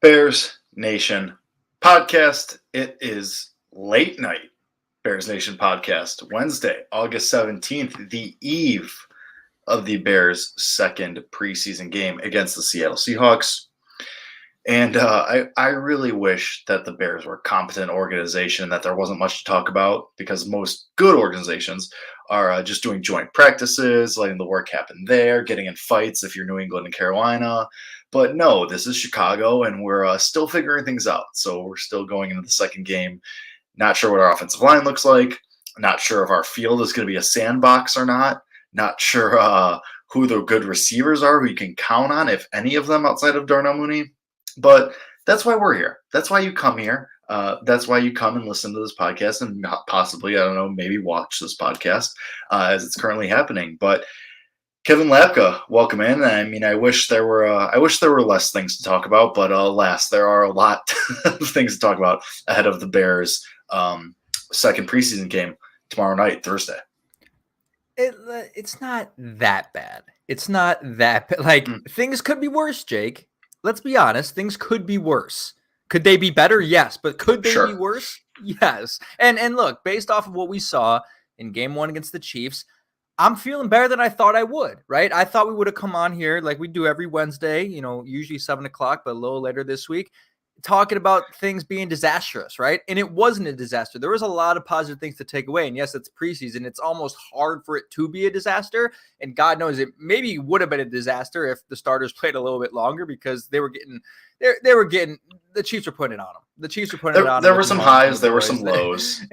Bears Nation podcast. It is late night Bears Nation podcast, Wednesday, August 17th, the eve of the Bears' second preseason game against the Seattle Seahawks. And I really wish that the Bears were a competent organization and that there wasn't much to talk about, because most good organizations are just doing joint practices, letting the work happen there, getting in fights if you're New England and Carolina. But no, this is Chicago, and we're still figuring things out. So we're still going into the second game. Not sure what our offensive line looks like. Not sure if our field is going to be a sandbox or not. Not sure who the good receivers are, who you can count on, if any of them outside of Darnell Mooney. But that's why we're here. That's why you come here. That's why you come and listen to this podcast and possibly, I don't know, maybe watch this podcast as it's currently happening. But Kevin Lapka, welcome in. I mean, I wish there were less things to talk about, but alas, there are a lot of things to talk about ahead of the Bears' second preseason game tomorrow night, Thursday. It's not that bad. It's not that bad. Like, things could be worse, Jake. Let's be honest. Things could be worse. Could they be better? Yes. But could they be worse? Yes. And look, based off of what we saw in game one against the Chiefs, I'm feeling better than I thought I would, right? I thought we would have come on here like we do every Wednesday, usually 7 o'clock, but a little later this week, talking about things being disastrous, right? And it wasn't a disaster. There was a lot of positive things to take away. And yes, it's preseason. It's almost hard for it to be a disaster. And God knows it maybe would have been a disaster if the starters played a little bit longer, because they were getting the Chiefs were putting it on them. The Chiefs were putting it on them. There were some highs, there were some lows.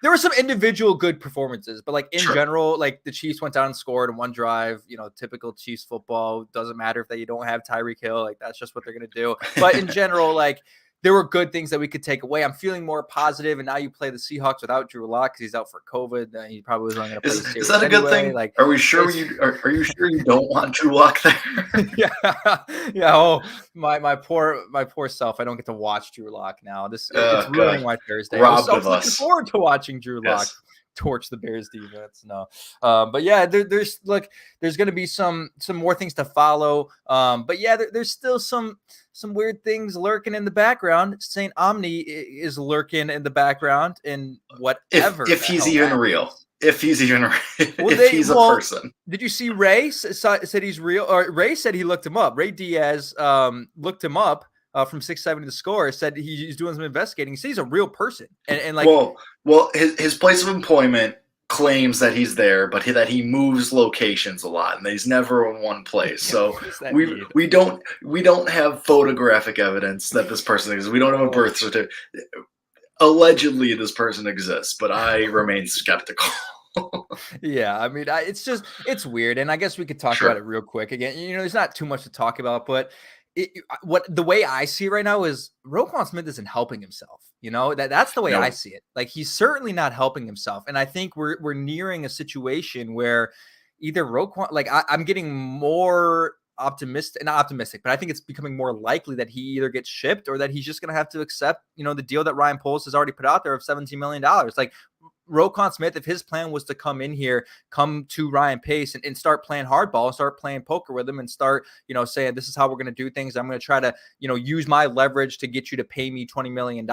There were some individual good performances, but like in general, like the Chiefs went down and scored in one drive, typical Chiefs football. Doesn't matter if you don't have Tyreek Hill, like that's just what they're going to do. But in general, like there were good things that we could take away. I'm feeling more positive. And now you play the Seahawks without Drew Lock because he's out for COVID. He probably was only going to play the series. Is that a good thing? Like, are you sure you don't want Drew Lock there? Yeah. Oh, my poor self. I don't get to watch Drew Lock now. It's ruining my Thursday. I was looking forward to watching Drew Lock torch the Bears defense. No. But yeah, there's going to be some more things to follow. But yeah, there's still some weird things lurking in the background. Saint Omni is lurking in the background, and whatever. If he's even real. If he's even if he's a person. Did you see Ray said he's real? Or Ray said he looked him up. Ray Diaz looked him up. From 670 to score, said he's doing some investigating. He says he's a real person, and like, well, his place of employment claims that he's there, but that he moves locations a lot, and that he's never in one place. So we don't have photographic evidence that this person exists. We don't have a birth certificate. Allegedly, this person exists, but I remain skeptical. Yeah, I mean, it's weird, and I guess we could talk about it real quick again. There's not too much to talk about, but. The way I see it right now is Roquan Smith isn't helping himself. That's the way I see it. Like, he's certainly not helping himself. And I think we're nearing a situation where either Roquan, like I'm getting more not optimistic, but I think it's becoming more likely that he either gets shipped or that he's just going to have to accept, the deal that Ryan Poles has already put out there of $17 million. Like, Roquan Smith, if his plan was to come to Ryan Pace and start playing hardball, start playing poker with him and start, saying, this is how we're going to do things. I'm going to try to, use my leverage to get you to pay me $20 million.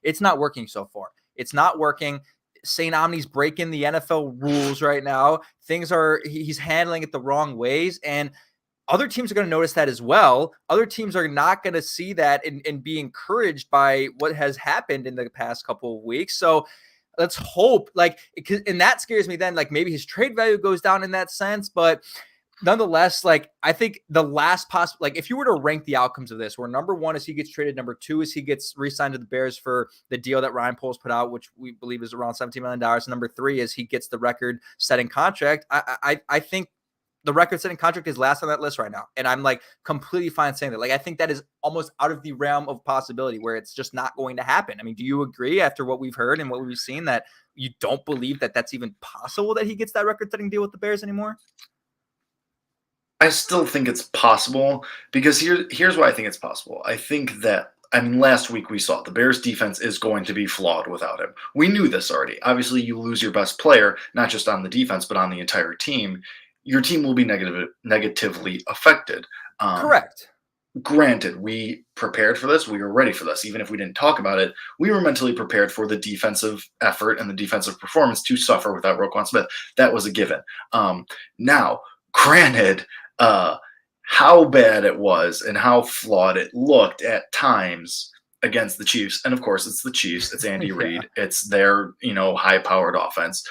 It's not working so far. It's not working. St. Omni's breaking the NFL rules right now. He's handling it the wrong ways. And other teams are going to notice that as well. Other teams are not going to see that and be encouraged by what has happened in the past couple of weeks. So let's hope, and that scares me then, maybe his trade value goes down in that sense. But nonetheless, I think the last possible, if you were to rank the outcomes of this, where number one is he gets traded, number two is he gets re-signed to the Bears for the deal that Ryan Poles put out, which we believe is around $17 million. Number three is he gets the record-setting contract. I think the record-setting contract is last on that list right now. And I'm completely fine saying that. I think that is almost out of the realm of possibility where it's just not going to happen. I mean, do you agree after what we've heard and what we've seen that you don't believe that that's even possible that he gets that record-setting deal with the Bears anymore? I still think it's possible, because here's why I think it's possible. I think that, last week we saw the Bears defense is going to be flawed without him. We knew this already. Obviously, you lose your best player, not just on the defense, but on the entire team. Your team will be negatively affected. Correct. granted, we prepared for this. We were ready for this. Even if we didn't talk about it, we were mentally prepared for the defensive effort and the defensive performance to suffer without Roquan Smith. That was a given. Now, granted, how bad it was and how flawed it looked at times against the Chiefs. And of course, it's the Chiefs. It's Andy Reid. It's their, high-powered offense.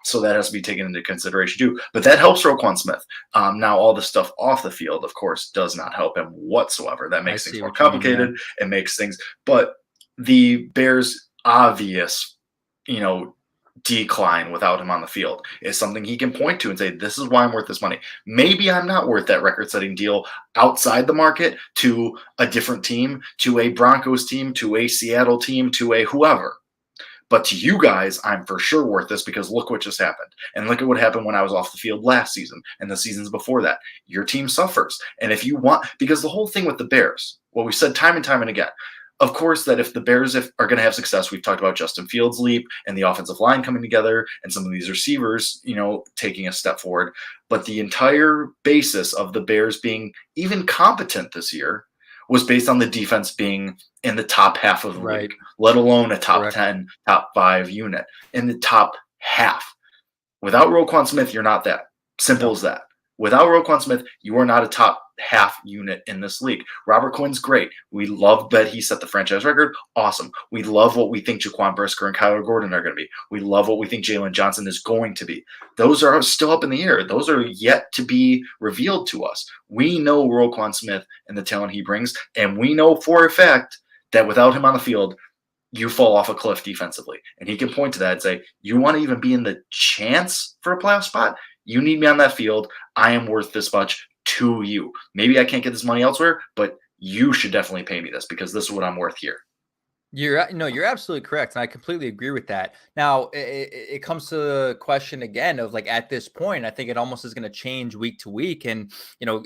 So that has to be taken into consideration too. But that helps Roquan Smith. Now, all the stuff off the field, of course, does not help him whatsoever. That makes things more complicated. It makes things. But the Bears' obvious, decline without him on the field is something he can point to and say, this is why I'm worth this money. Maybe I'm not worth that record-setting deal outside the market to a different team, to a Broncos team, to a Seattle team, to a whoever. But to you guys, I'm for sure worth this because look what just happened. And look at what happened when I was off the field last season and the seasons before that. Your team suffers. And if you want, because the whole thing with the Bears, what we said time and time and again, of course, that if the Bears are going to have success, we've talked about Justin Fields' leap and the offensive line coming together and some of these receivers, taking a step forward. But the entire basis of the Bears being even competent this year was based on the defense being in the top half of the league, let alone a top 10, top 5 unit in the top half. Without Roquan Smith, you're not that. Simple as that. Without Roquan Smith, you are not a top half unit in this league. Robert Quinn's great. We love that he set the franchise record. Awesome. We love what we think Jaquan Brisker and Kyler Gordon are going to be. We love what we think Jalen Johnson is going to be. Those are still up in the air. Those are yet to be revealed to us. We know Roquan Smith and the talent he brings, and we know for a fact that without him on the field, you fall off a cliff defensively. And he can point to that and say, you want to even be in the chance for a playoff spot? You need me on that field. I am worth this much to you. Maybe I can't get this money elsewhere, but you should definitely pay me this because this is what I'm worth here. You're absolutely correct. And I completely agree with that. Now it comes to the question again of like, at this point, I think it almost is going to change week to week. And,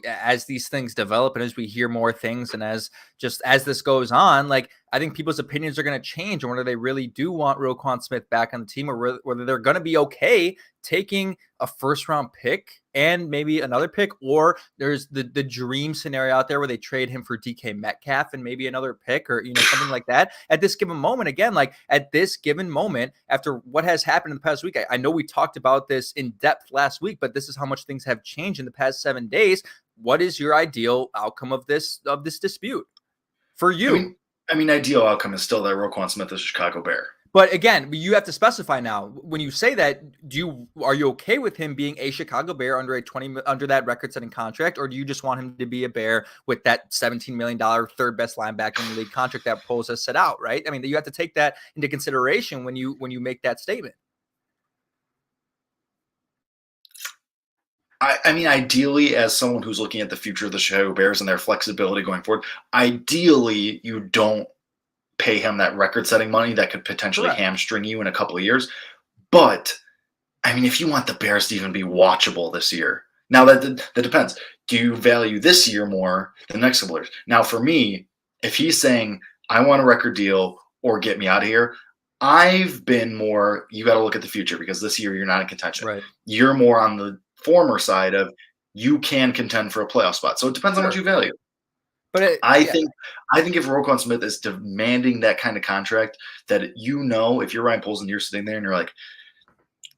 as these things develop and as we hear more things and as this goes on, like, I think people's opinions are going to change on whether they really do want Roquan Smith back on the team or whether they're going to be okay taking a first round pick and maybe another pick, or there's the dream scenario out there where they trade him for DK Metcalf and maybe another pick or, something like that. At this given moment, again, like at this given moment, after what has happened in the past week, I know we talked about this in depth last week, but this is how much things have changed in the past 7 days. What is your ideal outcome of this dispute for you? I mean, ideal outcome is still that Roquan Smith is a Chicago Bear. But again, you have to specify now. When you say that, are you okay with him being a Chicago Bear under that record-setting contract, or do you just want him to be a Bear with that $17 million third best linebacker in the league contract that Poles has set out? Right? I mean, you have to take that into consideration when you make that statement. I mean, ideally, as someone who's looking at the future of the Chicago Bears and their flexibility going forward, ideally you don't pay him that record-setting money that could potentially hamstring you in a couple of years. But, I mean, if you want the Bears to even be watchable this year, now that depends. Do you value this year more than the next couple of years? Now, for me, if he's saying, I want a record deal or get me out of here, I've been more, you got to look at the future because this year you're not in contention. Right. You're more on the former side of you can contend for a playoff spot. So it depends on what you value. But I think if Roquan Smith is demanding that kind of contract, that if you're Ryan Poles and you're sitting there and you're like,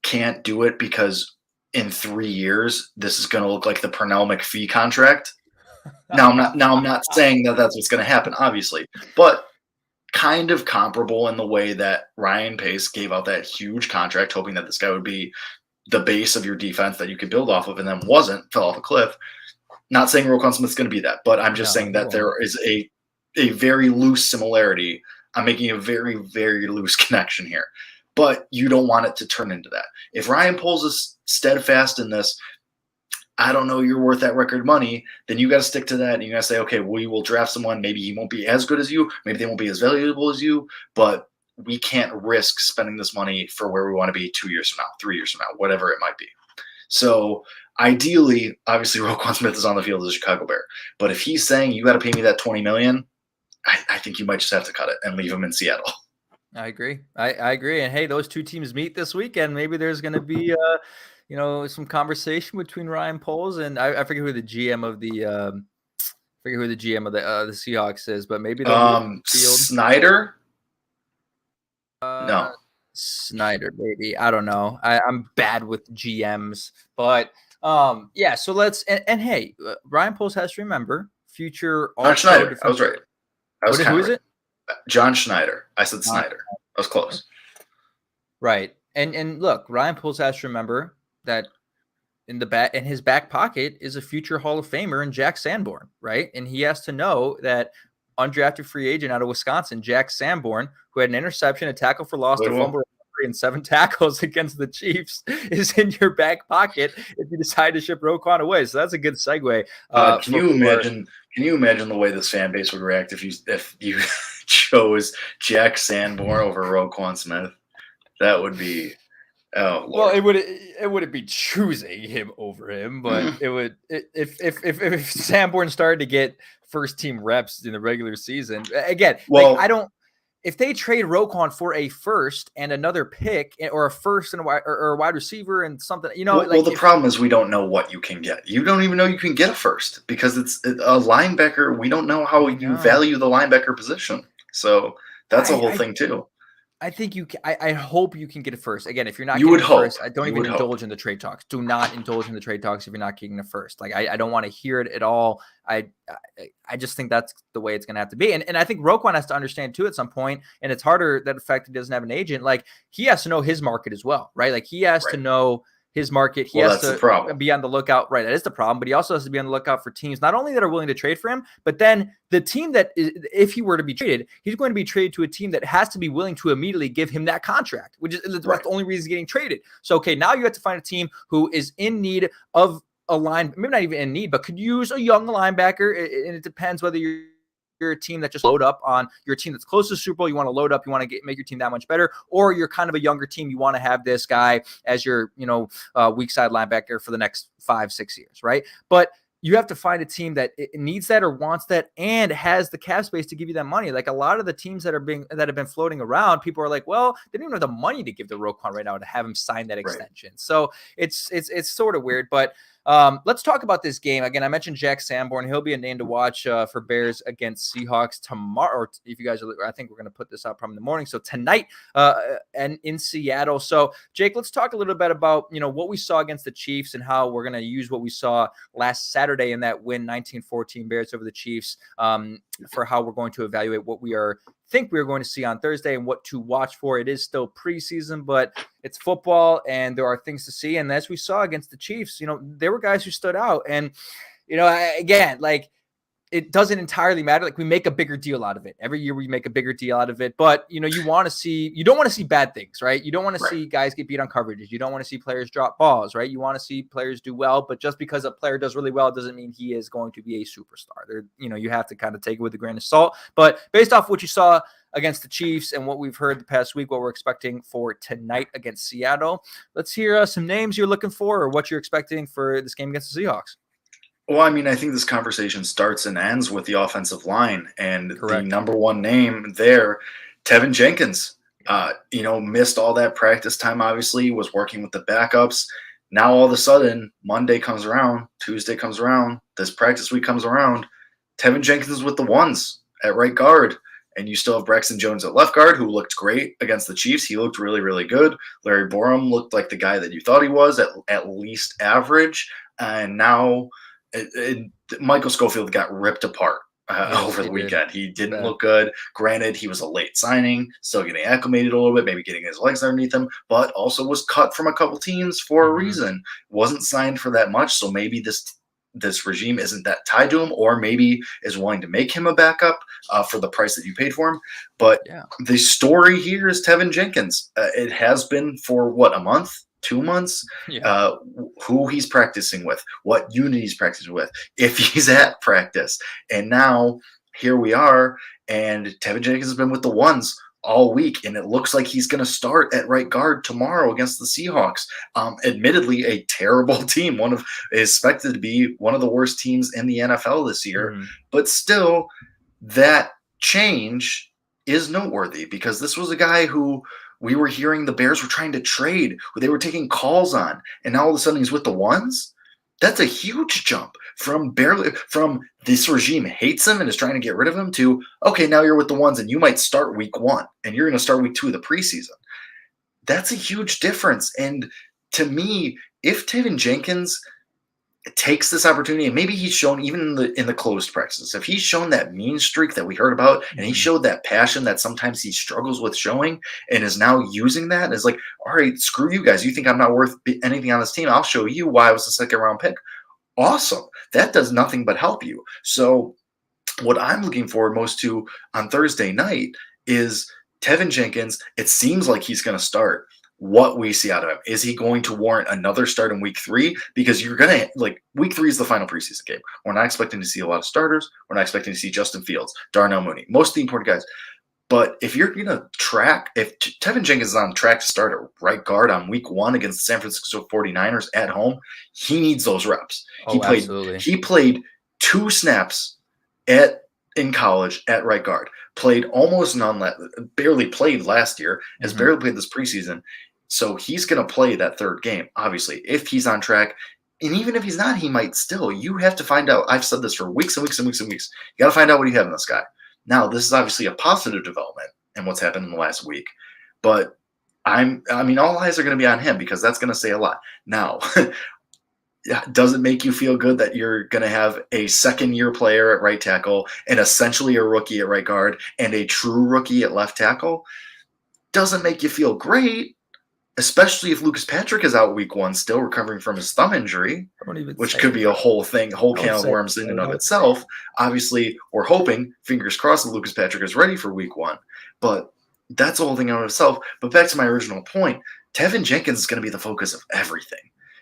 can't do it because in 3 years this is going to look like the Pernell McPhee contract. Now I'm not saying that that's what's going to happen, obviously, but kind of comparable in the way that Ryan Pace gave out that huge contract, hoping that this guy would be the base of your defense that you could build off of, and then fell off a cliff. Not saying Roquan Smith's going to be that, but I'm just saying that there is a very loose similarity. I'm making a very, very loose connection here. But you don't want it to turn into that. If Ryan Poles is steadfast in this, I don't know, you're worth that record money, then you got to stick to that. And you got to say, okay, we will draft someone. Maybe he won't be as good as you. Maybe they won't be as valuable as you. But we can't risk spending this money for where we want to be 2 years from now, 3 years from now, whatever it might be. So ideally, obviously, Roquan Smith is on the field as a Chicago Bear. But if he's saying you got to pay me that $20 million, I think you might just have to cut it and leave him in Seattle. I agree. I agree. And hey, those two teams meet this weekend. Maybe there's going to be, some conversation between Ryan Poles and I forget who the GM of the forget who the GM of the Seahawks is, but maybe they'll move the field. Snyder. No, Snyder, maybe. I don't know. I'm bad with GMs, but yeah. So let's and hey, Ryan Poles has to remember future. John Schneider. I was right. Who is it? John Schneider. I said Snyder. I was close. Right. And look, Ryan Poles has to remember that in his back pocket is a future Hall of Famer in Jack Sanborn, right? And he has to know that undrafted free agent out of Wisconsin, Jack Sanborn, who had an interception, a tackle for loss, a fumble, and 7 tackles against the Chiefs, is in your back pocket if you decide to ship Roquan away. So that's a good segue. Can you imagine? Can you imagine the way this fan base would react if you chose Jack Sanborn over Roquan Smith? That would be. Oh, Lord. Well, it wouldn't be choosing him over him, but it would if Sanborn started to get first team reps in the regular season again. Well, like, I don't. If they trade Roquan for a first and another pick, or a first and a wide receiver and something, Well, the problem is we don't know what you can get. You don't even know you can get a first because it's a linebacker. We don't know how you value the linebacker position. So that's a whole thing too. I think I hope you can get it first. Again, if you're not getting it first, I don't even indulge in the trade talks. Do not indulge in the trade talks if you're not getting it first. Like I don't want to hear it at all. I just think that's the way it's going to have to be. And I think Roquan has to understand too at some point, and it's harder that the fact he doesn't have an agent. Like he has to know his market as well, right? Like he has to know his market. He has to be on the lookout. Right. That is the problem. But he also has to be on the lookout for teams, not only that are willing to trade for him, but then the team that if he were to be traded, he's going to be traded to a team that has to be willing to immediately give him that contract, which is the only reason he's getting traded. So, okay, now you have to find a team who is in need of a line, maybe not even in need, but could use a young linebacker. And it depends whether you're a team that just load up on your team that's close to the Super Bowl. You want to load up. You want to make your team that much better, or you're kind of a younger team. You want to have this guy as your, weak side linebacker for the next 5-6 years, right? But you have to find a team that needs that or wants that and has the cap space to give you that money. Like a lot of the teams that have been floating around, people are like, well, they don't even have the money to give the Roquan right now to have him sign that extension. Right. So it's sort of weird, but let's talk about this game. Again, I mentioned Jack Sanborn. He'll be a name to watch for Bears against Seahawks tomorrow. Or if you guys are, I think we're going to put this out probably in the morning. So tonight and in Seattle. So Jake, let's talk a little bit about, what we saw against the Chiefs and how we're going to use what we saw last Saturday in that win 19-14 Bears over the Chiefs for how we're going to evaluate what think we're going to see on Thursday and what to watch for. It is still preseason, but it's football and there are things to see. And as we saw against the Chiefs, there were guys who stood out. And, again, like it doesn't entirely matter. Like we make a bigger deal out of it. Every year we make a bigger deal out of it. But, you don't want to see bad things, right? You don't want to see guys get beat on coverages. You don't want to see players drop balls, right? You want to see players do well. But just because a player does really well doesn't mean he is going to be a superstar. You have to kind of take it with a grain of salt. But based off what you saw against the Chiefs and what we've heard the past week, what we're expecting for tonight against Seattle, let's hear some names you're looking for or what you're expecting for this game against the Seahawks. Well, I mean, I think this conversation starts and ends with the offensive line, and the number one name there, Tevin Jenkins. Missed all that practice time, obviously, was working with the backups. Now, all of a sudden, Monday comes around, Tuesday comes around, this practice week comes around. Tevin Jenkins is with the ones at right guard, and you still have Braxton Jones at left guard, who looked great against the Chiefs. He looked really, really good. Larry Borum looked like the guy that you thought he was, at least average. And now Michael Schofield got ripped apart over the weekend. He didn't look good. Granted, he was a late signing, still getting acclimated a little bit, maybe getting his legs underneath him, but also was cut from a couple teams for a reason. Wasn't signed for that much, so maybe this regime isn't that tied to him, or maybe is willing to make him a backup for the price that you paid for him. But the story here is Tevin Jenkins. It has been for, a month? 2 months, who he's practicing with, what unit he's practicing with, if he's at practice. And now here we are, and Tevin Jenkins has been with the ones all week, and it looks like he's going to start at right guard tomorrow against the Seahawks. Admittedly, a terrible team, is expected to be one of the worst teams in the NFL this year, but still, that change is noteworthy because this was a guy who we were hearing the Bears were trying to trade, who they were taking calls on, and now all of a sudden he's with the ones. That's a huge jump from this regime hates him and is trying to get rid of him to, okay, now you're with the ones and you might start week 1 and you're going to start week 2 of the preseason. That's a huge difference. And to me, if Tevin Jenkins takes this opportunity, and maybe he's shown even in the closed practices, if he's shown that mean streak that we heard about, and he showed that passion that sometimes he struggles with showing, and is now using that as like, all right, screw you guys. You think I'm not worth anything on this team? I'll show you why I was a second round pick. Awesome. That does nothing but help you. So what I'm looking forward most to on Thursday night is Tevin Jenkins. It seems like he's going to start. What we see out of him. Is he going to warrant another start in week 3? Because you're going to, like, week 3 is the final preseason game. We're not expecting to see a lot of starters. We're not expecting to see Justin Fields, Darnell Mooney, most of the important guys. But if you're going to track, if Tevin Jenkins is on track to start at right guard on week 1 against the San Francisco 49ers at home, he needs those reps. Absolutely. He played 2 snaps in college at right guard. Played almost none, barely played last year, has barely played this preseason. So he's going to play that third game, obviously, if he's on track. And even if he's not, he might still. You have to find out. I've said this for weeks and weeks and weeks and weeks. You got to find out what you have in this guy. Now, this is obviously a positive development in what's happened in the last week. But all eyes are going to be on him because that's going to say a lot. Now, does it make you feel good that you're going to have a second-year player at right tackle and essentially a rookie at right guard and a true rookie at left tackle? Doesn't make you feel great, especially if Lucas Patrick is out week 1 still recovering from his thumb injury, which could be a whole can of worms in and of itself. Obviously, we're hoping, fingers crossed, that Lucas Patrick is ready for week 1. But that's a whole thing in itself. But back to my original point, Tevin Jenkins is going to be the focus of everything.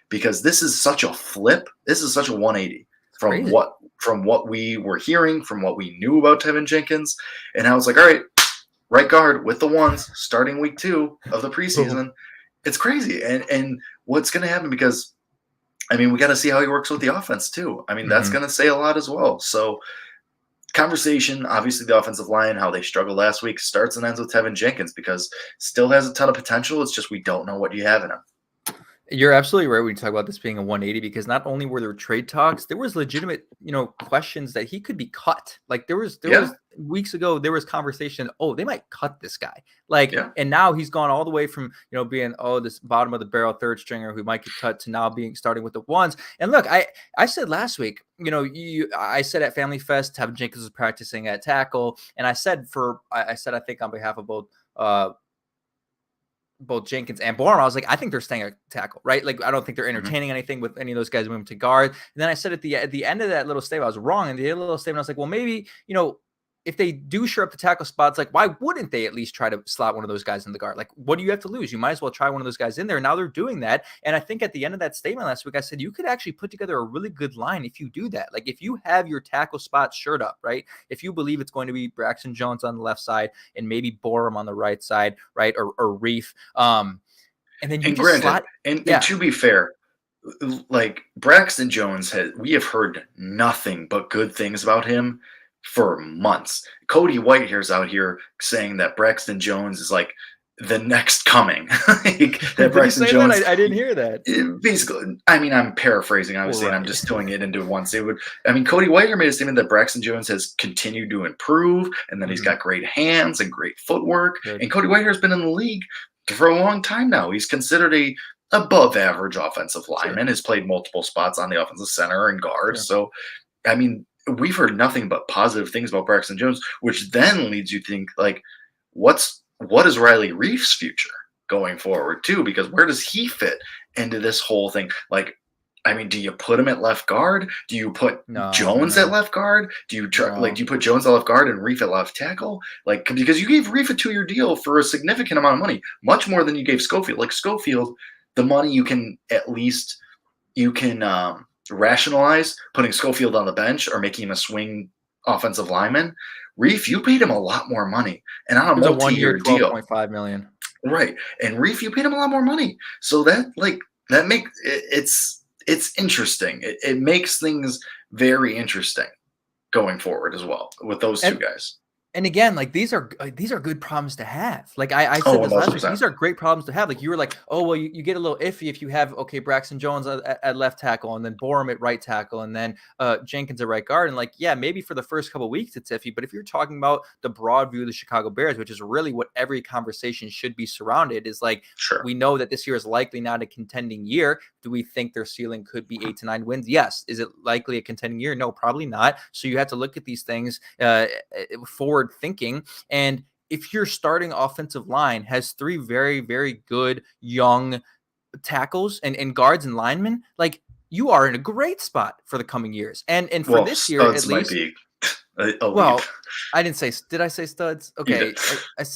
Because this is such a flip. This is such a 180 from what we were hearing, from what we knew about Tevin Jenkins. And I was like, all right, right guard with the ones starting week 2 of the preseason. It's crazy. And what's going to happen, because, we got to see how he works with the offense too. That's going to say a lot as well. So conversation, obviously the offensive line, how they struggled last week, starts and ends with Tevin Jenkins because still has a ton of potential. It's just we don't know what you have in him. You're absolutely right when you talk about this being a 180, because not only were there trade talks, there was legitimate, questions that he could be cut. Like there was weeks ago, there was conversation, they might cut this guy. And now he's gone all the way from, being, this bottom of the barrel third stringer who might get cut to now starting with the ones. And look, I said last week, I said at Family Fest, Tevin Jenkins was practicing at tackle. And I said, I think on behalf of both Jenkins and Bourne, I was like, I think they're staying at tackle, right? Like, I don't think they're entertaining anything with any of those guys moving to guard. And then I said at the end of that little statement, I was wrong. And the little statement, I was like, well, maybe, if they do shore up the tackle spots, like, why wouldn't they at least try to slot one of those guys in the guard? Like, what do you have to lose? You might as well try one of those guys in there. Now they're doing that. And I think at the end of that statement last week, I said, you could actually put together a really good line if you do that. Like, if you have your tackle spot shored up, right? If you believe it's going to be Braxton Jones on the left side and maybe Borum on the right side, right? Or Reef. And then you slot. And to be fair, like Braxton Jones we have heard nothing but good things about him for months. Cody Whitehair's out here saying that Braxton Jones is like the next coming. That Braxton Jones. I didn't hear that. Basically, I'm paraphrasing, obviously, and I'm just doing it into one statement. Cody Whitehair made a statement that Braxton Jones has continued to improve, and that he's got great hands and great footwork. Good. And Cody Whitehair's been in the league for a long time now. He's considered a above average offensive lineman. Has played multiple spots on the offensive center and guard. So, we've heard nothing but positive things about Braxton Jones, which then leads you to think, like, what is Riley Reif's future going forward too? Because where does he fit into this whole thing? Like, do you put him at left guard? Do you put Jones at left guard? Do you do you put Jones at left guard and Reif at left tackle? Like, because you gave Reif a 2-year deal for a significant amount of money, much more than you gave Schofield. Like Schofield, the money you can rationalize putting Schofield on the bench or making him a swing offensive lineman. Reif, you paid him a lot more money, and on a multi-year deal, $12.5 million. Right, and Reif, you paid him a lot more money. So that makes it's interesting. It makes things very interesting going forward as well with those two guys. And again, like these are good problems to have. Like I Oh, said this last week, 1,000%. these are great problems to have. Like you were like, oh well, you get a little iffy if you have Braxton Jones at left tackle and then Borum at right tackle and then Jenkins at right guard. And like, yeah, maybe for the first couple of weeks it's iffy, but if you're talking about the broad view of the Chicago Bears, which is really what every conversation should be surrounded, is like, Sure. we know that this year is likely not a contending year. Do we think their ceiling could be 8 to 9 wins? Yes. Is it likely a contending year? No, probably not. So you have to look at these things forward thinking. And if your starting offensive line has 3 very, very good young tackles and guards and linemen, like you are in a great spot for the coming years. And for this year, at might least, be a well, leap. I didn't say, did I say studs? Okay. Did.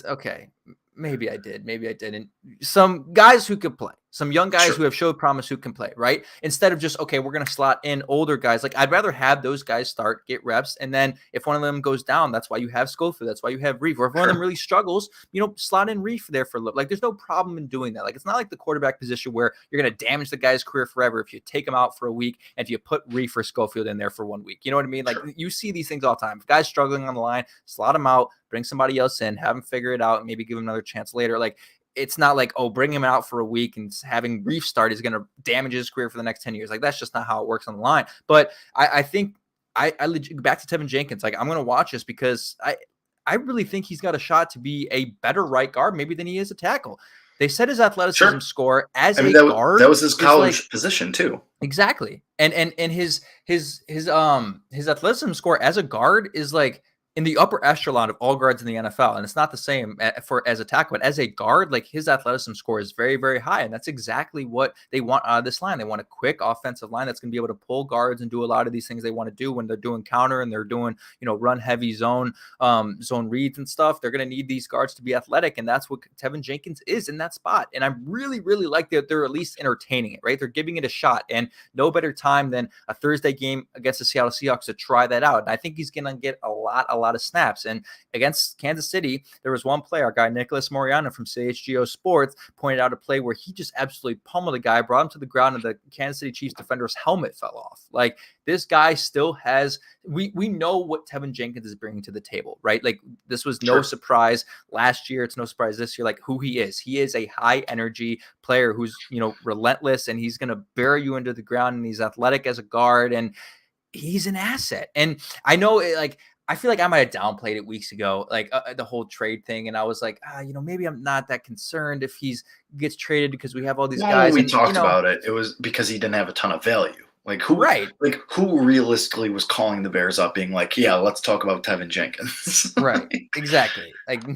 Okay. Maybe I did. Maybe I didn't. Some guys who could play, some young guys who have showed promise who can play, right? Instead of just, okay, we're going to slot in older guys. Like I'd rather have those guys start, get reps. And then if one of them goes down, that's why you have Schofield. That's why you have Reef. Or if one of them really struggles, slot in Reef there for a little. Like there's no problem in doing that. Like it's not like the quarterback position where you're going to damage the guy's career forever if you take him out for a week and if you put Reef or Schofield in there for 1 week. You know what I mean? Like you see these things all the time. If guys struggling on the line, slot him out, bring somebody else in, have him figure it out, and maybe give him another chance later. Like it's not like, oh, bring him out for a week and having Reef start is going to damage his career for the next 10 years. Like that's just not how it works on the line. But I think I back to Tevin Jenkins. Like I'm going to watch this because I really think he's got a shot to be a better right guard maybe than he is a tackle. They said his athleticism score as guard. That was his college position too. Exactly. And his athleticism score as a guard is like in the upper echelon of all guards in the NFL. And it's not the same as a tackle, but as a guard, like his athleticism score is very, very high. And that's exactly what they want out of this line. They want a quick offensive line that's going to be able to pull guards and do a lot of these things they want to do when they're doing counter and they're doing, run heavy zone reads and stuff. They're going to need these guards to be athletic. And that's what Tevin Jenkins is in that spot. And I really, really like that they're at least entertaining it, right? They're giving it a shot, and no better time than a Thursday game against the Seattle Seahawks to try that out. And I think he's going to get a lot of snaps. And against Kansas City, there was one play, our guy Nicholas Moriano from CHGO Sports pointed out a play where he just absolutely pummeled a guy, brought him to the ground, and the Kansas City Chiefs defender's helmet fell off. Like this guy still has, we know what Tevin Jenkins is bringing to the table, right? Like this was no surprise last year. It's no surprise this year, like who he is. He is a high energy player who's, relentless, and he's going to bury you into the ground, and he's athletic as a guard, and he's an asset. And I know I feel like I might have downplayed it weeks ago, like the whole trade thing. And I was like, maybe I'm not that concerned if he gets traded because we have all these guys. When we talked about it, it was because he didn't have a ton of value. Like who realistically was calling the Bears up being like, yeah, let's talk about Tevin Jenkins. Right. Exactly. Like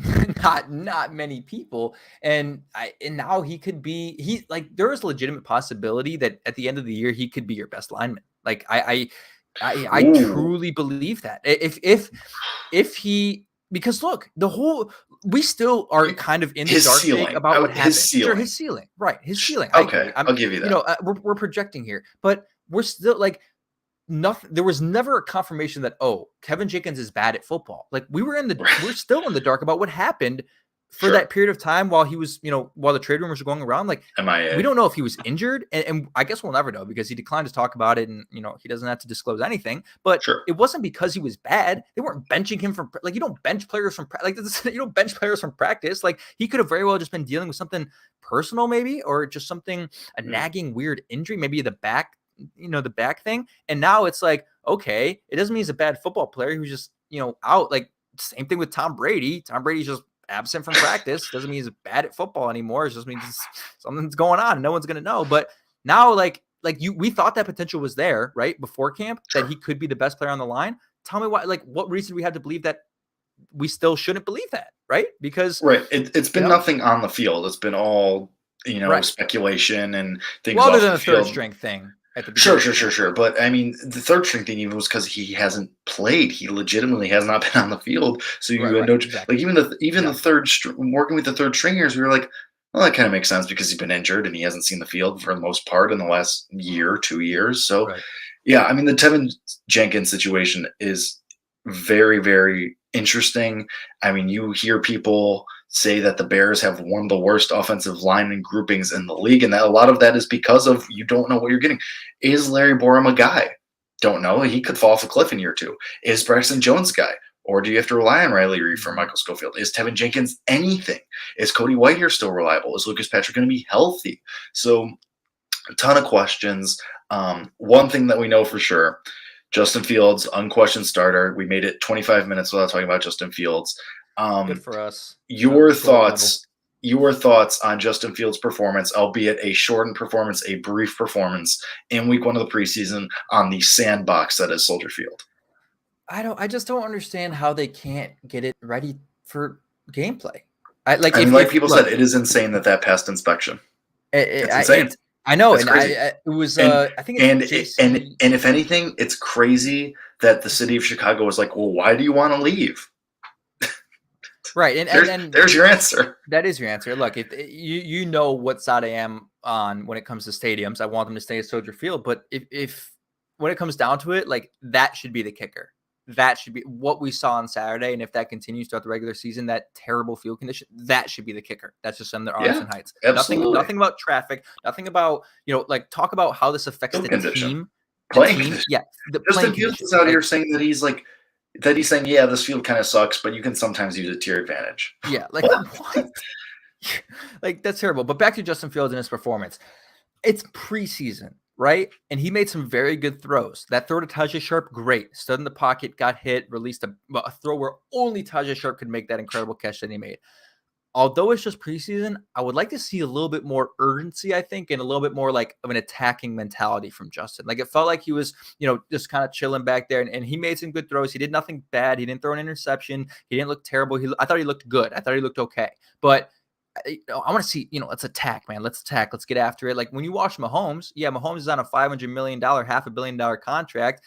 not many people. And now he could be, there is legitimate possibility that at the end of the year, he could be your best lineman. Like I truly believe that if he, because look, we still are kind of in the dark about what happened. Sure, his ceiling, right? His ceiling. Okay, I'll give you that. We're projecting here, but we're still like nothing. There was never a confirmation that Kevin Jenkins is bad at football. Like we're still in the dark about what happened for that period of time while he was, while the trade rumors were going around. Like we don't know if he was injured, and I guess we'll never know because he declined to talk about it, and he doesn't have to disclose anything. But it wasn't because he was bad. They weren't benching him from, like, you don't bench players from practice. Like he could have very well just been dealing with something personal, maybe, or just something, a nagging weird injury, maybe the back, the back thing. And now it's like, okay, it doesn't mean he's a bad football player who's just out. Like same thing with Tom Brady. Tom Brady's just absent from practice. Doesn't mean he's bad at football anymore. It just means something's going on and no one's going to know. But now, we thought that potential was there, right? Before camp, that he could be the best player on the line. Tell me why, what reason we have to believe that we still shouldn't believe that, right? Because it's been nothing on the field. It's been all, speculation and things. Well, other than the third string thing. Sure. But I mean, the third string thing even was because he hasn't played. He legitimately has not been on the field. So you had no, exactly. Like even the third working with the third stringers, we were like, well, that kind of makes sense because he's been injured and he hasn't seen the field for the most part in the last year, 2 years. So yeah, I mean, the Tevin Jenkins situation is very, very interesting. I mean, you hear people say that the Bears have one of the worst offensive lineman groupings in the league, and that a lot of that is because of you don't know what you're getting. Is Larry Borum a guy? Don't know. He could fall off a cliff in year 2. Is Braxton Jones a guy? Or do you have to rely on Riley Reid for Michael Schofield? Is Tevin Jenkins anything? Is Cody Whitehair still reliable? Is Lucas Patrick going to be healthy? So a ton of questions. One thing that we know for sure, Justin Fields, unquestioned starter. We made it 25 minutes without talking about Justin Fields. Good for us. Your thoughts on Justin Fields' performance, albeit a shortened performance, a brief performance in week 1 of the preseason on the sandbox that is Soldier Field. I just don't understand how they can't get it ready for gameplay. People said, it is insane that passed inspection. It's insane. I know, and it was. I think it's and if anything, it's crazy that the city of Chicago was like, "Well, why do you want to leave?" Right, and there's your answer. That is your answer. Look, if you know what side I am on when it comes to stadiums, I want them to stay at Soldier Field. But if when it comes down to it, like that should be the kicker. That should be what we saw on Saturday. And if that continues throughout the regular season, that terrible field condition, that should be the kicker. That's just on their Arlington Heights. Absolutely. Nothing about traffic, nothing about, talk about how this affects the team. Playing condition. Yeah. Justin Fields is out here saying that he's saying, yeah, this field kind of sucks, but you can sometimes use it to your advantage. Yeah. Like, what? Like, that's terrible. But back to Justin Fields and his performance. It's preseason. Right? And he made some very good throws. That throw to Tajay Sharp, great. Stood in the pocket, got hit, released a throw where only Tajay Sharp could make that incredible catch that he made. Although it's just preseason, I would like to see a little bit more urgency, I think, and a little bit more like of an attacking mentality from Justin. Like it felt like he was, just kind of chilling back there, and he made some good throws. He did nothing bad. He didn't throw an interception. He didn't look terrible. I thought he looked good. I thought he looked okay. But I want to see, let's attack, man. Let's attack. Let's get after it. Like when you watch Mahomes, Mahomes is on a $500 million, $500 million contract.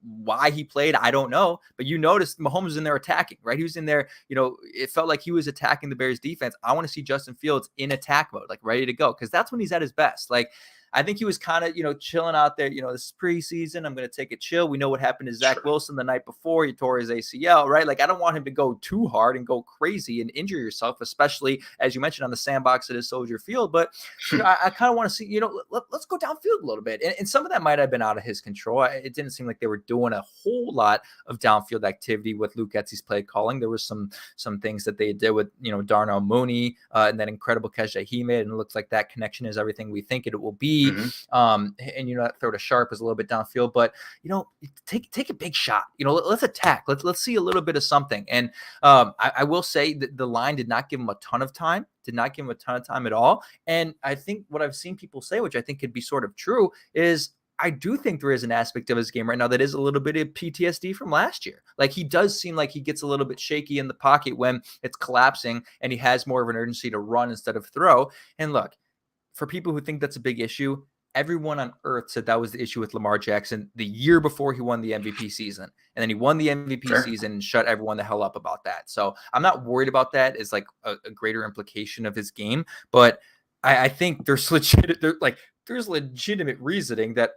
Why he played, I don't know. But you noticed Mahomes was in there attacking, right? He was in there, it felt like he was attacking the Bears defense. I want to see Justin Fields in attack mode, like ready to go, because that's when he's at his best. Like, I think he was kind of, chilling out there. This is preseason. I'm going to take it chill. We know what happened to Zach Wilson the night before. He tore his ACL, right? Like, I don't want him to go too hard and go crazy and injure yourself, especially, as you mentioned, on the sandbox at his Soldier Field. But I kind of want to see, let's go downfield a little bit. And some of that might have been out of his control. It didn't seem like they were doing a whole lot of downfield activity with Luke Getsy's play calling. There was some things that they did with, Darnell Mooney and that incredible catch that he made. And it looks like that connection is everything we think it will be. Mm-hmm. And that throw to Sharp is a little bit downfield, but take a big shot. Let's attack. Let's see a little bit of something. And I will say that the line did not give him a ton of time. Did not give him a ton of time at all. And I think what I've seen people say, which I think could be sort of true, is I do think there is an aspect of his game right now that is a little bit of PTSD from last year. Like he does seem like he gets a little bit shaky in the pocket when it's collapsing and he has more of an urgency to run instead of throw. And look, for people who think that's a big issue, everyone on earth said that was the issue with Lamar Jackson the year before he won the MVP season. And then he won the MVP season and shut everyone the hell up about that. So I'm not worried about that as like a greater implication of his game. But I think there's legitimate reasoning that,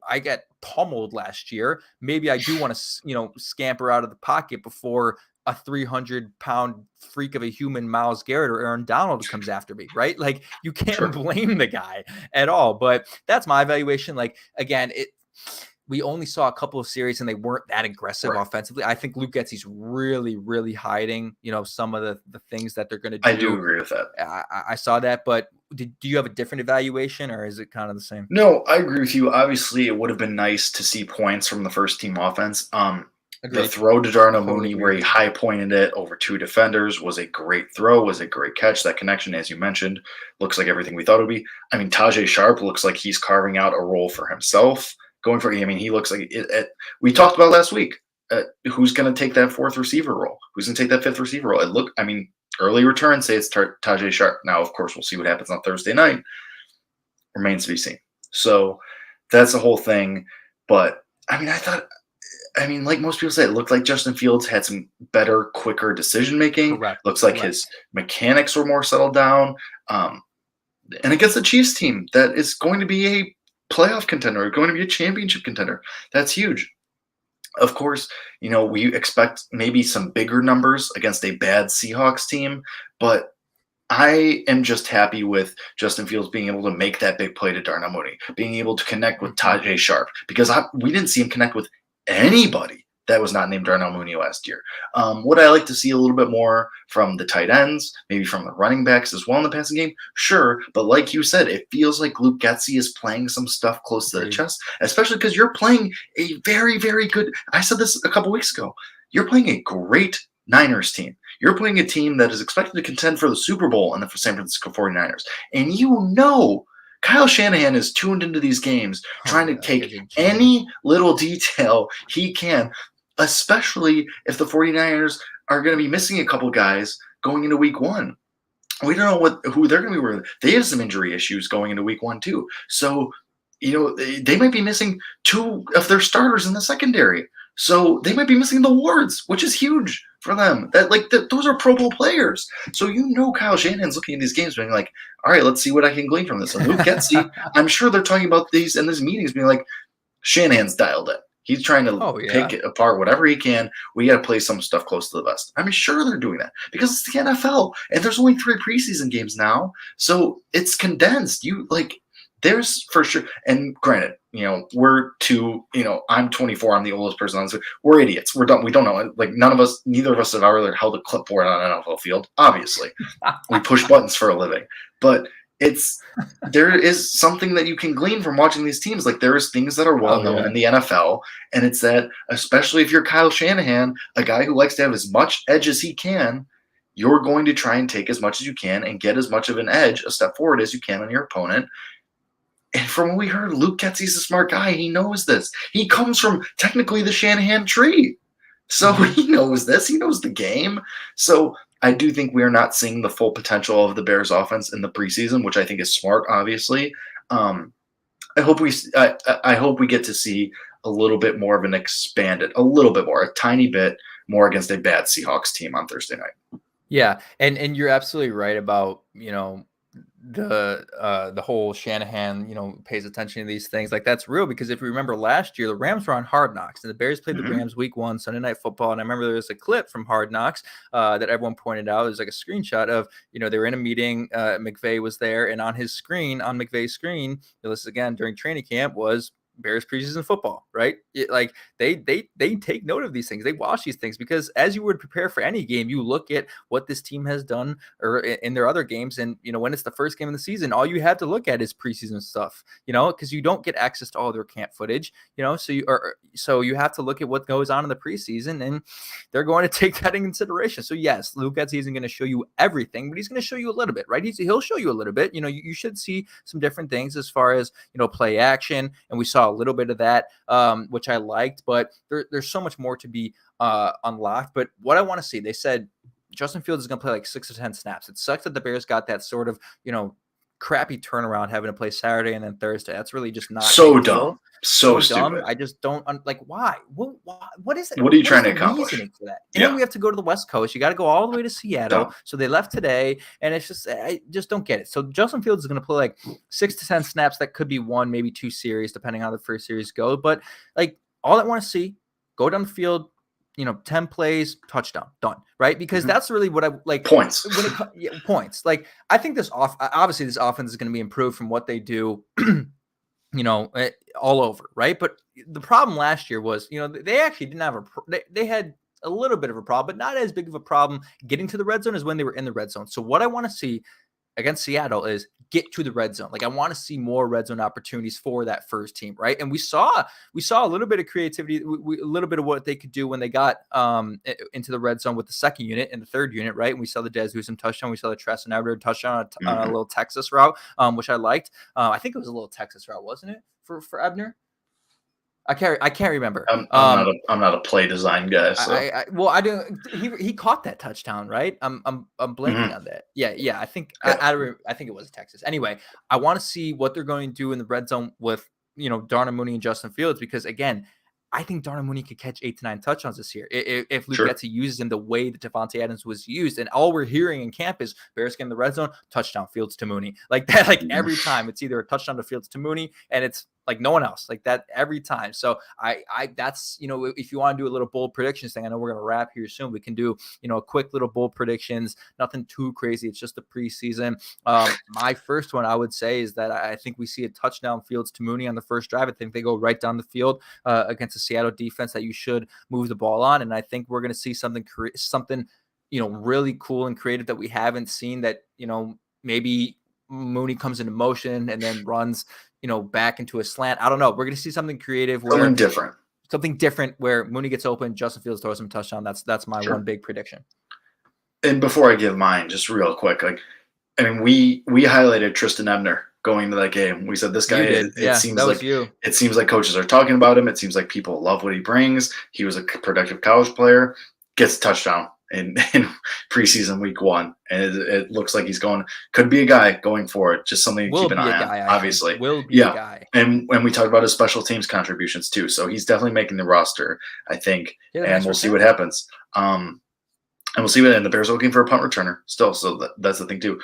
I got pummeled last year. Maybe I do want to, scamper out of the pocket before a 300-pound freak of a human Myles Garrett or Aaron Donald comes after me, right? Like you can't blame the guy at all. But that's my evaluation. Like again, we only saw a couple of series and they weren't that aggressive offensively. I think Luke Getsy's really, really hiding, some of the things that they're going to do. I do agree with that. I saw that, but do you have a different evaluation or is it kind of the same? No, I agree with you. Obviously, it would have been nice to see points from the first team offense. The throw to Darnell Mooney where he high pointed it over two defenders was a great throw, was a great catch. That connection, as you mentioned, looks like everything we thought it would be. I mean, Tajay Sharp looks like he's carving out a role for himself. He looks like we talked about last week. Who's going to take that fourth receiver role? Who's going to take that fifth receiver role? Early return, say it's Tajay Sharp. Now, of course, we'll see what happens on Thursday night. Remains to be seen. So that's the whole thing. But, like most people say, it looked like Justin Fields had some better, quicker decision-making. Looks like his mechanics were more settled down. And against the Chiefs team that is going to be a playoff contender, going to be a championship contender. That's huge. Of course, we expect maybe some bigger numbers against a bad Seahawks team, but I am just happy with Justin Fields being able to make that big play to Darnell Mooney, being able to connect with Tajay Sharp, because we didn't see him connect with anybody that was not named Darnell Mooney last year. Would I like to see a little bit more from the tight ends, maybe from the running backs as well in the passing game? Sure, but like you said, it feels like Luke Getsy is playing some stuff close to the chest, especially because you're playing a very, very good – I said this a couple weeks ago. You're playing a great Niners team. You're playing a team that is expected to contend for the Super Bowl in the San Francisco 49ers. And Kyle Shanahan is tuned into these games trying to take any little detail he can, especially if the 49ers are going to be missing a couple guys going into week 1. We don't know who they're going to be with. They have some injury issues going into week 1 too. So, they might be missing 2 of their starters in the secondary. So they might be missing the Wards, which is huge for them. Those are Pro Bowl players. So Kyle Shanahan's looking at these games being like, all right, let's see what I can glean from this. And Luke Getsy, I'm sure they're talking about these in these meetings being like, Shanahan's dialed it. He's trying to pick it apart whatever he can. We got to play some stuff close to the vest. I'm sure they're doing that because it's the NFL and there's only 3 preseason games now. So it's condensed. There's for sure. And granted, we're I'm 24. I'm the oldest person on this. We're idiots. We're dumb. We don't know. Neither of us have ever held a clipboard on an NFL field. Obviously, we push buttons for a living. But there is something that you can glean from watching these teams. There is things that are well known in the NFL, and it's that, especially if you're Kyle Shanahan, a guy who likes to have as much edge as he can, you're going to try and take as much as you can and get as much of an edge, a step forward as you can on your opponent. And from what we heard, Luke Getsy's a smart guy. He knows this. He comes from technically the Shanahan tree. So he knows this. He knows the game. So I do think we are not seeing the full potential of the Bears offense in the preseason, which I think is smart, obviously. I hope we get to see a little bit more of an expanded, a tiny bit more against a bad Seahawks team on Thursday night. Yeah. And you're absolutely right about, the whole Shanahan, pays attention to these things. That's real, because if you remember last year, the Rams were on Hard Knocks and the Bears played the Rams week 1 Sunday Night Football. And I remember there was a clip from Hard Knocks that everyone pointed out. It was a screenshot of, they were in a meeting. McVay was there, and on McVay's screen, this is again during training camp, was Bears preseason football, right? They take note of these things. They watch these things because as you would prepare for any game, you look at what this team has done or in their other games. And, when it's the first game of the season, all you have to look at is preseason stuff, because you don't get access to all their camp footage, so you have to look at what goes on in the preseason, and they're going to take that in consideration. So yes, Luke Getsy isn't going to show you everything, but he's going to show you a little bit, right? He'll show you a little bit. You should see some different things as far as, play action. And we saw a little bit of that, which I liked, but there's so much more to be unlocked. But what I want to see, they said Justin Fields is going to play 6 to 10 snaps. It sucks that the Bears got that sort of, crappy turnaround, having to play Saturday and then Thursday. That's really just not so dumb. So stupid. I just don't why? What is it? What are you trying to accomplish? For that? And then we have to go to the West Coast. You got to go all the way to Seattle. So they left today, and it's just, I just don't get it. So Justin Fields is going to play 6 to 10 snaps. That could be 1, maybe 2 series, depending on how the first series go. But all I want to see, go down the field, 10 plays, touchdown, done, right? Because that's really what I like. Points. Points. I think obviously this offense is going to be improved from what they do, all over, right? But the problem last year was, they actually didn't have they had a little bit of a problem, but not as big of a problem getting to the red zone as when they were in the red zone. So what I want to see against Seattle is get to the red zone. I want to see more red zone opportunities for that first team, right? And we saw a little bit of creativity, a little bit of what they could do when they got into the red zone with the second unit and the third unit, right? And we saw the Dez do some touchdown. We saw the Tresson Everett touchdown on a little Texas route, which I liked. I think it was a little Texas route, wasn't it, for Ebner? I can't remember. I'm not a play design guy. So. I do. He caught that touchdown, right? I'm blanking on that. Yeah. I think it was Texas. Anyway, I want to see what they're going to do in the red zone with Darnell Mooney and Justin Fields, because again, I think Darnell Mooney could catch 8 to 9 touchdowns this year if Luke Getsy uses him the way that Devontae Adams was used. And all we're hearing in camp is Bears get in the red zone, touchdown, Fields to Mooney. Like that, every time it's either a touchdown to Fields to Mooney, and it's like no one else, like that every time. So that's, if you want to do a little bold predictions thing, I know we're going to wrap here soon. We can do, a quick little bold predictions, nothing too crazy. It's just the preseason. My first one I would say is that I think we see a touchdown Fields to Mooney on the first drive. I think they go right down the field against the Seattle defense that you should move the ball on. And I think we're going to see something, really cool and creative that we haven't seen, that, maybe Mooney comes into motion and then runs, back into a slant. I don't know. We're going to see something creative, something different where Mooney gets open, Justin Fields throws him a touchdown. That's my one big prediction. And before I give mine, just real quick, we highlighted Tristan Ebner going into that game. We said this guy, it seems like coaches are talking about him. It seems like people love what he brings. He was a productive college player, gets a touchdown in preseason week 1, and it looks like he's could be a guy going forward. Just something to keep an eye on. Obviously, will be a guy. And when we talked about his special teams contributions too, so he's definitely making the roster, I think. And we'll see what happens. And we'll see what. And the Bears are looking for a punt returner still, so that's the thing too.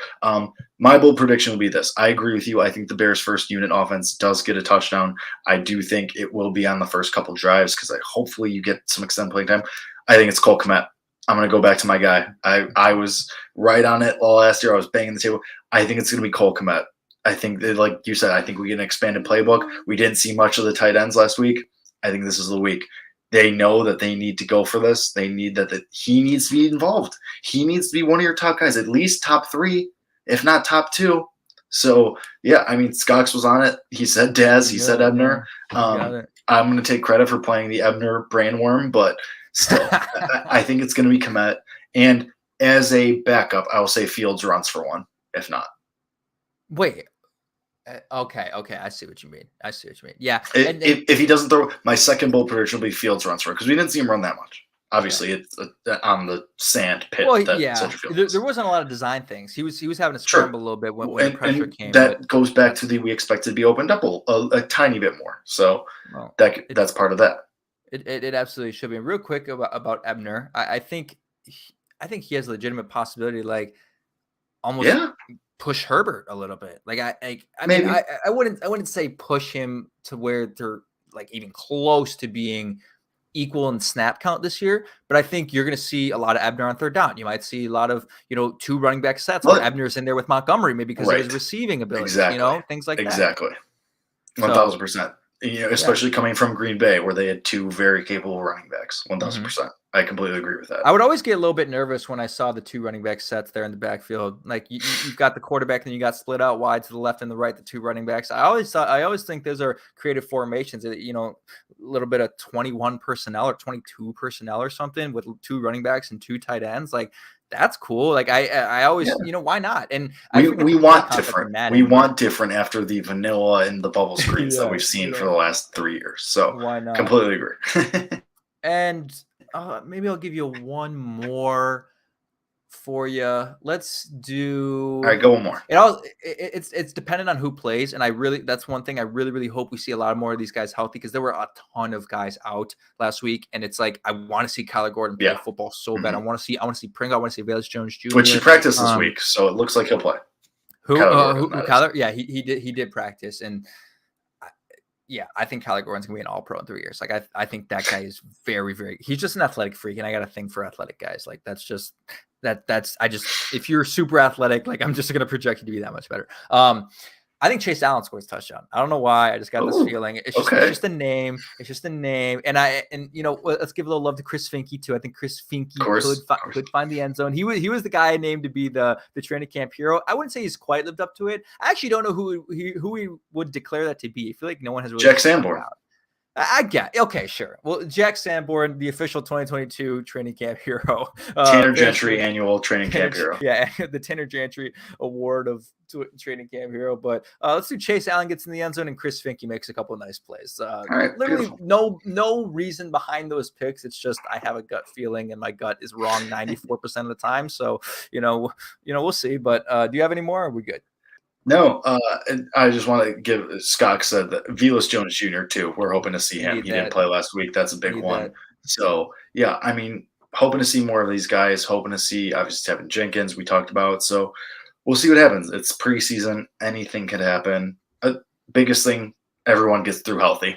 My bold prediction will be this. I agree with you. I think the Bears' first unit offense does get a touchdown. I do think it will be on the first couple drives because hopefully you get some extended playing time. I think it's Cole Kmet. I'm going to go back to my guy. I was right on it last year. I was banging the table. I think it's going to be Cole Kmet. I think, like you said, I think we get an expanded playbook. We didn't see much of the tight ends last week. I think this is the week. They know that they need to go for this. They need that he needs to be involved. He needs to be one of your top guys, at least top 3, if not top 2. So, yeah, Skocks was on it. He said Daz. He said Ebner. I'm going to take credit for playing the Ebner brainworm, but still, I think it's going to be Kmet. And as a backup, I will say Fields runs for 1, if not. Wait. Okay. I see what you mean. Yeah. If he doesn't throw, my second bold prediction will be Fields runs for, because we didn't see him run that much. Obviously, it's on the sand pit. There wasn't a lot of design things. He was having to scramble a little bit when the pressure came. That goes back to we expect to be opened up a tiny bit more. So that's part of that. It absolutely should be. Real quick about Ebner, I think he has a legitimate possibility, like almost push Herbert a little bit. Like I wouldn't say push him to where they're like even close to being equal in snap count this year, but I think you're going to see a lot of Ebner on third down. You might see a lot of 2 running back sets where Ebner's in there with Montgomery, maybe because of his receiving ability. Things like that. Exactly, 1,000%. Especially coming from Green Bay, where they had 2 very capable running backs. 1,000%. I completely agree with that. I would always get a little bit nervous when I saw the 2 running back sets there in the backfield. Like you've got the quarterback, and you got split out wide to the left and the right, the 2 running backs. I always think those are creative formations. A little bit of 21 personnel or 22 personnel or something with 2 running backs and 2 tight ends. Like that's cool. Like I always, why not? And we want different. We want different after the vanilla and the bubble screens that we've seen for the last 3 years. So why not? Completely agree. And maybe I'll give you one more for you. Let's do. All right, go one more. It's dependent on who plays, and that's one thing I really hope we see a lot more of these guys healthy, because there were a ton of guys out last week, and it's like I want to see Kyler Gordon play football so bad. I want to see Pringle. I want to see Velus Jones Jr. Which he practiced this week, so it looks like he'll play. Kyler? Yeah, he did practice, and I think Kyler Gordon's gonna be an all-pro in 3 years. Like I think that guy is very, very. He's just an athletic freak, and I got a thing for athletic guys. Like that's just if you're super athletic, like I'm just gonna project you to be that much better. I think Chase Allen scores a touchdown. I don't know why. I just got this feeling. It's just a name. It's just a name. And let's give a little love to Chris Finke too. I think Chris Finke could find the end zone. He was the guy named to be the training camp hero. I wouldn't say he's quite lived up to it. I actually don't know who he would declare that to be. I feel like no one has really. Jack Sanborn. I get okay, sure. Well, Jack Sanborn, the official 2022 training camp hero, Tanner Gentry annual training camp hero. Yeah, the Tanner Gentry Award of training camp hero. But let's do Chase Allen gets in the end zone and Chris Finke makes a couple of nice plays. All right, literally no reason behind those picks. It's just I have a gut feeling, and my gut is wrong 94% of the time. So we'll see. But do you have any more? Or are we good? No, I just want to give Scott said that Velus Jones Jr. too. We're hoping to see him. He didn't play last week. That's a big one. So yeah, hoping to see more of these guys. Hoping to see obviously Tevin Jenkins we talked about. So we'll see what happens. It's preseason. Anything could happen. Biggest thing everyone gets through healthy.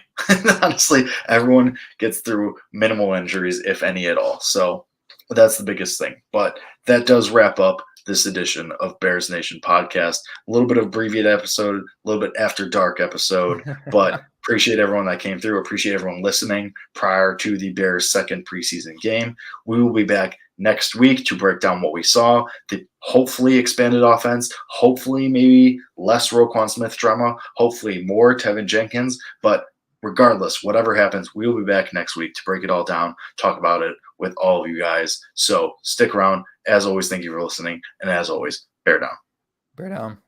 Honestly, everyone gets through minimal injuries, if any at all. So that's the biggest thing. But that does wrap up this edition of Bears Nation podcast. A little bit of abbreviated episode, a little bit after dark episode, but appreciate everyone that came through. Appreciate everyone listening prior to the Bears' second preseason game. We will be back next week to break down what we saw, the hopefully expanded offense, hopefully maybe less Roquan Smith drama, hopefully more Tevin Jenkins. But regardless, whatever happens, we will be back next week to break it all down, talk about it with all of you guys. So stick around. As always, thank you for listening. And as always, bear down. Bear down.